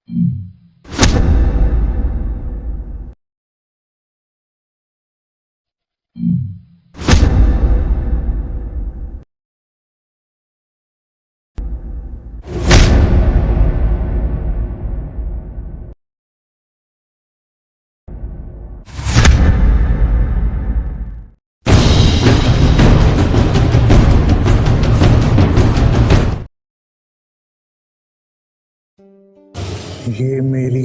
ये मेरी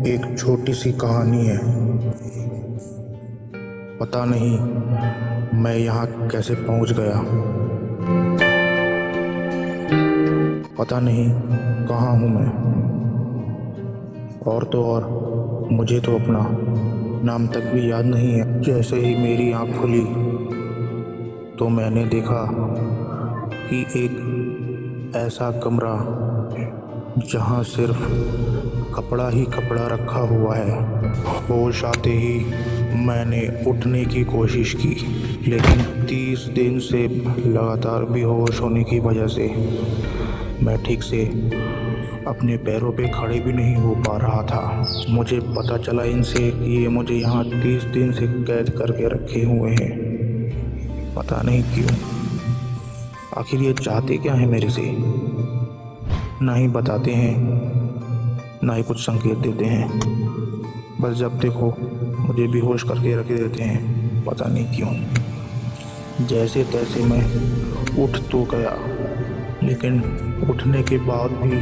एक छोटी सी कहानी है। पता नहीं मैं यहाँ कैसे पहुँच गया। पता नहीं कहाँ हूँ मैं। और तो और मुझे तो अपना नाम तक भी याद नहीं है। जैसे ही मेरी आँख खुली तो मैंने देखा कि एक ऐसा कमरा जहाँ सिर्फ कपड़ा ही कपड़ा रखा हुआ है। होश आते ही मैंने उठने की कोशिश की, लेकिन 30 दिन से लगातार बेहोश होने की वजह से मैं ठीक से अपने पैरों पे खड़े भी नहीं हो पा रहा था। मुझे पता चला इनसे कि ये मुझे यहाँ 30 दिन से कैद करके रखे हुए हैं। पता नहीं क्यों। आखिर ये चाहते क्या है मेरे से? ना ही बताते हैं, ना ही कुछ संकेत देते हैं। बस जब देखो मुझे बेहोश करके रख देते हैं। पता नहीं क्यों। जैसे तैसे मैं उठ तो गया, लेकिन उठने के बाद भी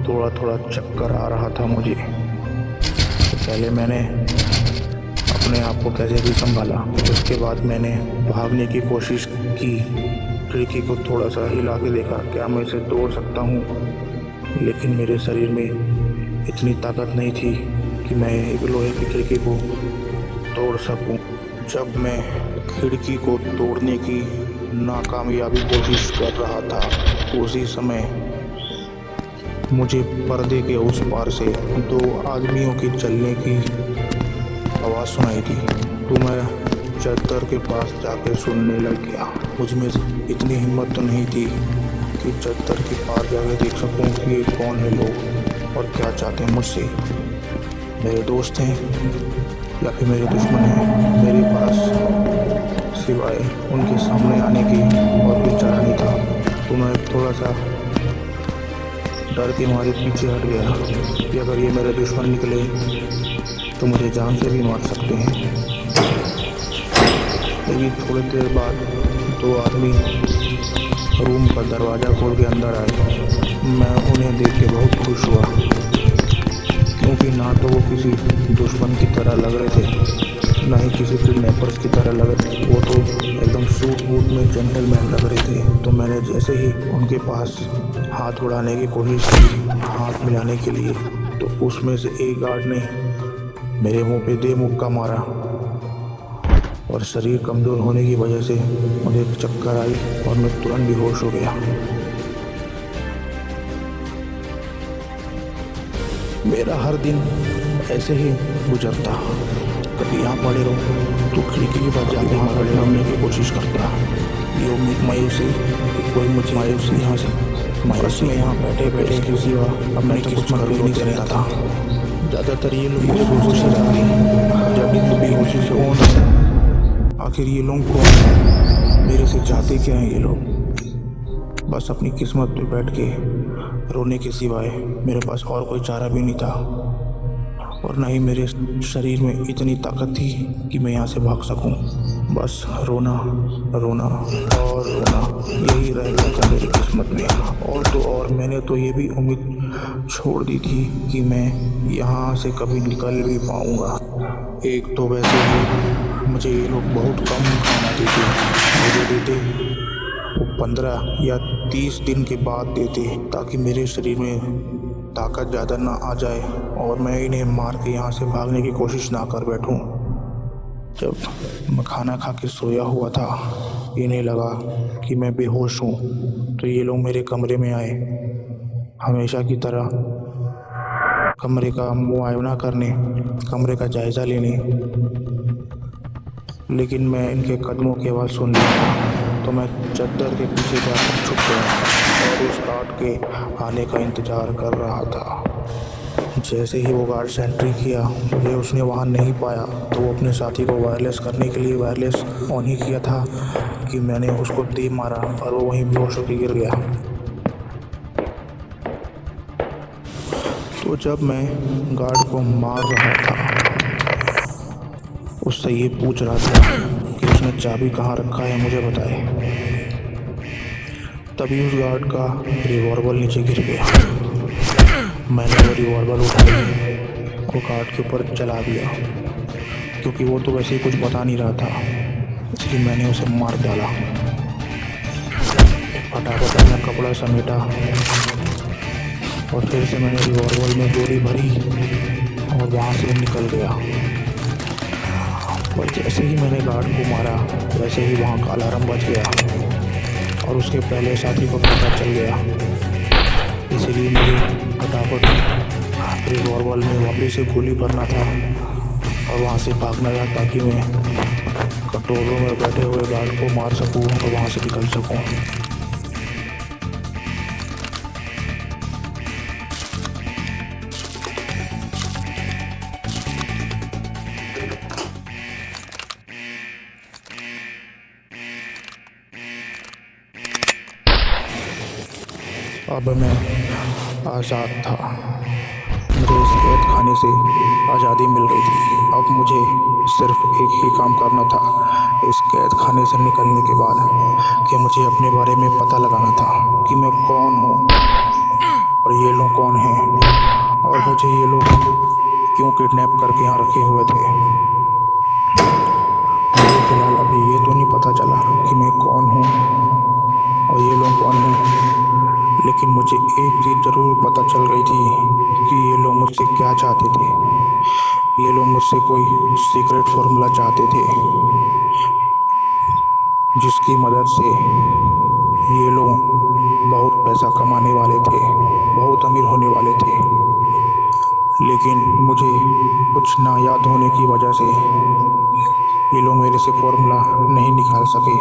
थोड़ा थोड़ा चक्कर आ रहा था मुझे। तो पहले मैंने अपने आप को कैसे भी संभाला। उसके बाद मैंने भागने की कोशिश की। खिड़की को थोड़ा सा हिला के देखा, क्या मैं इसे तोड़ सकता हूँ? लेकिन मेरे शरीर में इतनी ताकत नहीं थी कि मैं एक लोहे की खिड़की को तोड़ सकूं। जब मैं खिड़की को तोड़ने की नाकामयाबी कोशिश कर रहा था, उसी समय मुझे पर्दे के उस पार से 2 आदमियों की चलने की आवाज़ सुनाई दी। तो मैं चद्दर के पास जाके सुनने लग गया। मुझमें इतनी हिम्मत तो नहीं थी कि चद्दर के पार जाके देख सकूं कि ये कौन है लोग और क्या चाहते हैं मुझसे। मेरे दोस्त हैं या फिर मेरे दुश्मन हैं? मेरे पास सिवाय उनके सामने आने की और कोई चारा नहीं था। तो मैं थोड़ा सा डर के मारे पीछे हट गया कि अगर ये मेरे दुश्मन निकले तो मुझे जान से भी मार सकते हैं। लेकिन थोड़ी देर बाद 2 आदमी रूम का दरवाज़ा खोल के अंदर आए। मैं उन्हें देख के बहुत खुश हुआ, क्योंकि ना तो वो किसी दुश्मन की तरह लग रहे थे, ना ही किसी किडनैपर्स की तरह लग रहे थे। वो तो एकदम सूट बूट में जेंटलमैन लग रहे थे। तो मैंने जैसे ही उनके पास हाथ बढ़ाने की कोशिश की, हाथ मिलाने के लिए, तो उसमें से एक गार्ड ने मेरे मुंह पे दे मुक्का मारा और शरीर कमज़ोर होने की वजह से मुझे चक्कर आई और मैं तुरंत बेहोश हो गया। मेरा हर दिन ऐसे ही गुजरता। कभी यहाँ पड़े रहो तो खिड़की के पास जाके वहाँ खड़े होने की कोशिश करता। ये उम्मीद मायूसी, कोई मुझे मायूसी यहाँ से मायूसी में यहाँ बैठे बैठे किसी और अपनी किस्मत भी नहीं करता था। ज़्यादातर ये लोग सोचते रहते जब इतनी बेहोशी से कौन, आखिर ये लोग कौन हैं? मेरे से चाहते क्या हैं ये लोग? बस अपनी किस्मत पे बैठ के रोने के सिवाय मेरे पास और कोई चारा भी नहीं था। और ना ही मेरे शरीर में इतनी ताकत थी कि मैं यहाँ से भाग सकूं। बस रोना रोना और रोना, यही रह गया था मेरी किस्मत में। और तो और मैंने तो ये भी उम्मीद छोड़ दी थी कि मैं यहाँ से कभी निकल भी पाऊँगा। एक तो वैसे ही मुझे ये लोग बहुत कम खाना देते, मुझे देते वो 15 या 30 दिन के बाद देते, ताकि मेरे शरीर में ताकत ज़्यादा ना आ जाए और मैं इन्हें मार के यहाँ से भागने की कोशिश ना कर बैठूं। जब मैं खाना खा के सोया हुआ था, इन्हें लगा कि मैं बेहोश हूँ, तो ये लोग मेरे कमरे में आए, हमेशा की तरह कमरे का मुआयना करने, कमरे का जायज़ा लेने। लेकिन मैं इनके कदमों की आवाज़ सुन लिया, तो मैं चद्दर के पीछे जाकर छुप गया और उस गार्ड के आने का इंतज़ार कर रहा था। जैसे ही वो गार्ड से एंट्री किया, मुझे उसने वहाँ नहीं पाया, तो वो अपने साथी को वायरलेस करने के लिए वायरलेस ऑन ही किया था कि मैंने उसको तीर मारा और वो वहीं बेहोश होकर गिर गया। तो जब मैं गार्ड को मार रहा था, उससे ये पूछ रहा था कि उसने चाबी कहाँ रखा है, मुझे बताए, तभी उस गार्ड का रिवॉल्वर नीचे गिर गया। मैंने वो रिवॉल्वर उठाई और गार्ड के ऊपर चला दिया, क्योंकि वो तो वैसे ही कुछ बता नहीं रहा था, इसलिए मैंने उसे मार डाला। फटाफट अपना कपड़ा समेटा और फिर से मैंने रिवॉल्वर में गोली भरी और वहाँ से निकल गया। और जैसे ही मैंने गार्ड को मारा, वैसे ही वहाँ का अलार्म बज गया और उसके पहले साथी को पता चल गया। इसलिए मुझे फटाफट रिवॉल्वर में वापस से गोली भरना था और वहाँ से भागना था, ताकि मैं कटोरों में बैठे हुए गार्ड को मार सकूँ और वहाँ से निकल सकूँ। अब मैं आज़ाद था। मुझे इस कैद खाने से आज़ादी मिल गई थी। अब मुझे सिर्फ एक ही काम करना था इस कैद खाने से निकलने के बाद, कि मुझे अपने बारे में पता लगाना था कि मैं कौन हूँ और ये लोग कौन हैं, और मुझे ये लोग क्यों किडनैप करके यहाँ रखे हुए थे। मुझे फ़िलहाल अभी ये तो नहीं पता चला कि मैं कौन हूँ और ये लोग कौन हैं, लेकिन मुझे एक चीज़ ज़रूर पता चल गई थी कि ये लोग मुझसे क्या चाहते थे। ये लोग मुझसे कोई सीक्रेट फार्मूला चाहते थे, जिसकी मदद से ये लोग बहुत पैसा कमाने वाले थे, बहुत अमीर होने वाले थे। लेकिन मुझे कुछ ना याद होने की वजह से ये लोग मेरे से फार्मूला नहीं निकाल सके।